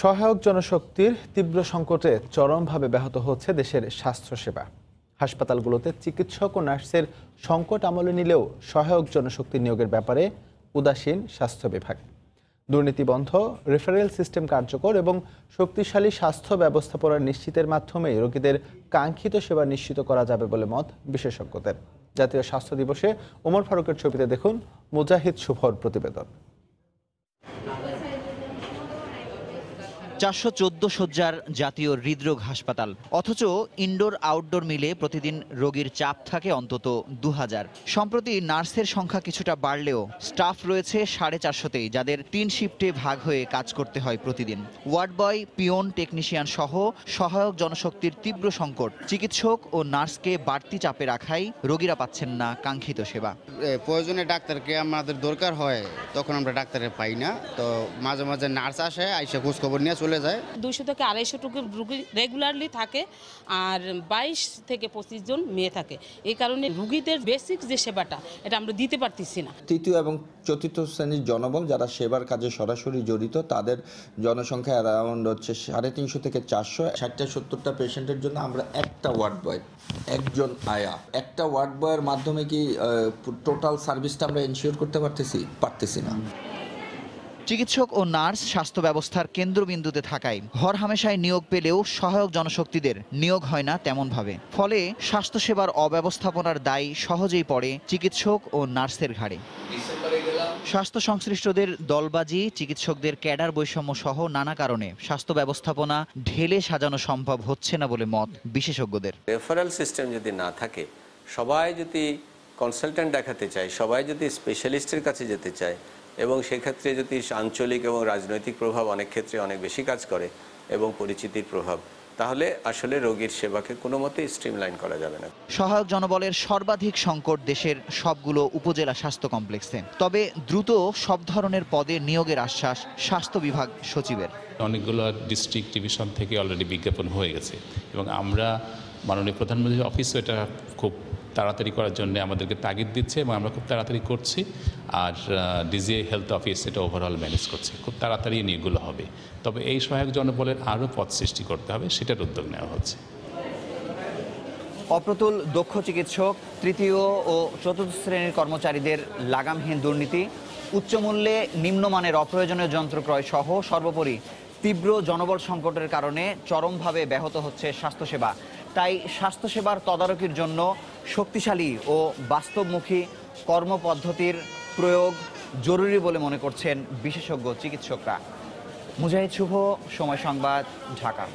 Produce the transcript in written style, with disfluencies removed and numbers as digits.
সহায়ক জনশক্তির তীব্র সংকটে চরমভাবে ব্যাহত হচ্ছে দেশের স্বাস্থ্যসেবা। হাসপাতালগুলোতে চিকিৎসক ও নার্সের সংকট আমলে নিলেও সহায়ক জনশক্তি নিয়োগের ব্যাপারে উদাসীন স্বাস্থ্য বিভাগ। দুর্নীতি বন্ধ, রেফারেল সিস্টেম কার্যকর এবং শক্তিশালী স্বাস্থ্য ব্যবস্থাপনা নিশ্চিতের মাধ্যমে রোগীদের কাঙ্ক্ষিত সেবা নিশ্চিত করা যাবে বলে মত বিশেষজ্ঞদের। জাতীয় স্বাস্থ্য দিবসে ওমর ফারুকের ছবিতে দেখুন মুজাহিদ শুভর প্রতিবেদন। 414 শয্যার জাতীয় হৃদরোগ হাসপাতাল, অথচ ইনডোর আউটডোর মিলে প্রতিদিন রোগীর চাপ থাকে অন্তত 2000। সম্প্রতি নার্সের সংখ্যা কিছুটা বাড়লেও স্টাফ রয়েছে 450-তেই, যাদের 3 শিফটে ভাগ হয়ে কাজ করতে হয় প্রতিদিন। ওয়ার্ড বয়, পিয়ন, টেকনিশিয়ান সহ সহায়ক জনশক্তির তীব্র সংকট চিকিৎসক ও নার্সকে বাড়তি চাপে রাখায় রোগীরা পাচ্ছেন না কাঙ্ক্ষিত সেবা। প্রয়োজনে ডাক্তারকে আমাদের দরকার হয়, তখন আমরা ডাক্তারে পাই না। তো মাঝে মাঝে নার্স আসে, আইসা খোঁজ খবর নিয়ে চলে যায়। 200 থেকে 250 রোগী রেগুলারলি থাকে, আর 22 থেকে 25 জন মেয়ে থাকে। এই কারণে রোগীদের বেসিক যে সেবাটা এটা আমরা দিতে পারতেছি না। তৃতীয় এবং চতুর্থ শ্রেণীর জনবল যারা সেবার কাজে সরাসরি জড়িত, তাদের জনসংখ্যা অ্যারাউন্ড হচ্ছে 350 থেকে 400। 60-70টা পেশেন্টের জন্য আমরা একটা ওয়ার্ড বয়, একজন আয়া, একটা ওয়ার্ড বয়ের মাধ্যমে কি টোটাল সার্ভিসটা আমরা এনশিওর করতে পারতেছি না। চিকিৎসক ও নার্স স্বাস্থ্য ব্যবস্থার কেন্দ্রবিন্দুতে থাকায় হরহামেশায় নিয়োগ পেলেও সহায়ক জনশক্তিদের নিয়োগ হয় না তেমনভাবে। ফলে স্বাস্থ্যসেবার অব্যবস্থাপনার দায় সহজেই পড়ে চিকিৎসক ও নার্সের ঘাড়ে। স্বাস্থ্য সংশ্লিষ্টদের দলবাজি, চিকিৎসকদের ক্যাডার বৈষম্য সহ নানা কারণে স্বাস্থ্য ব্যবস্থাপনা ঢেলে সাজানো সম্ভব হচ্ছে না বলে মত বিশেষজ্ঞদের। রেফারেল সিস্টেম যদি না থাকে, সবাই যদি কনসালটেন্ট দেখাতে চায়, সবাই যদি স্পেশালিস্টের কাছে যেতে চায়, এবং সেক্ষেত্রে যদি আঞ্চলিক এবং রাজনৈতিক প্রভাব অনেক ক্ষেত্রে অনেক বেশি কাজ করে এবং পরিচিতির প্রভাব, তাহলে আসলে রোগীর সেবাকে কোনো মতেই স্ট্রিমলাইন করা যাবে না। সহায়ক জনবলের সর্বাধিক সংকট দেশের সবগুলো উপজেলা স্বাস্থ্য কমপ্লেক্সে। তবে দ্রুত সব ধরনের পদে নিয়োগের আশ্বাস স্বাস্থ্য বিভাগ সচিবের। অনেকগুলো ডিস্ট্রিক্ট ডিভিশন থেকে অলরেডি বিজ্ঞাপন হয়ে গেছে এবং আমরা মাননীয় প্রধানমন্ত্রীর অফিসও এটা খুব তাড়াতাড়ি করার জন্য আমাদেরকে তাগিদ দিচ্ছে এবং আমরা খুব তাড়াতাড়ি করছি। আর ডিজিএ হেলথ অফিস এটা ওভারঅল ম্যানেজ করছে, খুব তাড়াতাড়ি নিয়োগগুলো হবে। তবে এই সহায়ক জনবলের আরও পদ সৃষ্টি করতে হবে, সেটার উদ্যোগ নেওয়া হচ্ছে। অপ্রতুল দক্ষ চিকিৎসক, তৃতীয় ও চতুর্থ শ্রেণীর কর্মচারীদের লাগামহীন দুর্নীতি, উচ্চমূল্যে নিম্নমানের অপ্রয়োজনীয় যন্ত্র ক্রয় সহ সর্বোপরি তীব্র জনবল সংকটের কারণে চরমভাবে ব্যাহত হচ্ছে স্বাস্থ্যসেবা। তাই স্বাস্থ্যসেবার তদারকির জন্য শক্তিশালী ও বাস্তবমুখী কর্মপদ্ধতির প্রয়োগ জরুরি বলে মনে করছেন বিশেষজ্ঞ চিকিৎসকরা। মুজাহিদ শুভ, সময় সংবাদ, ঢাকা।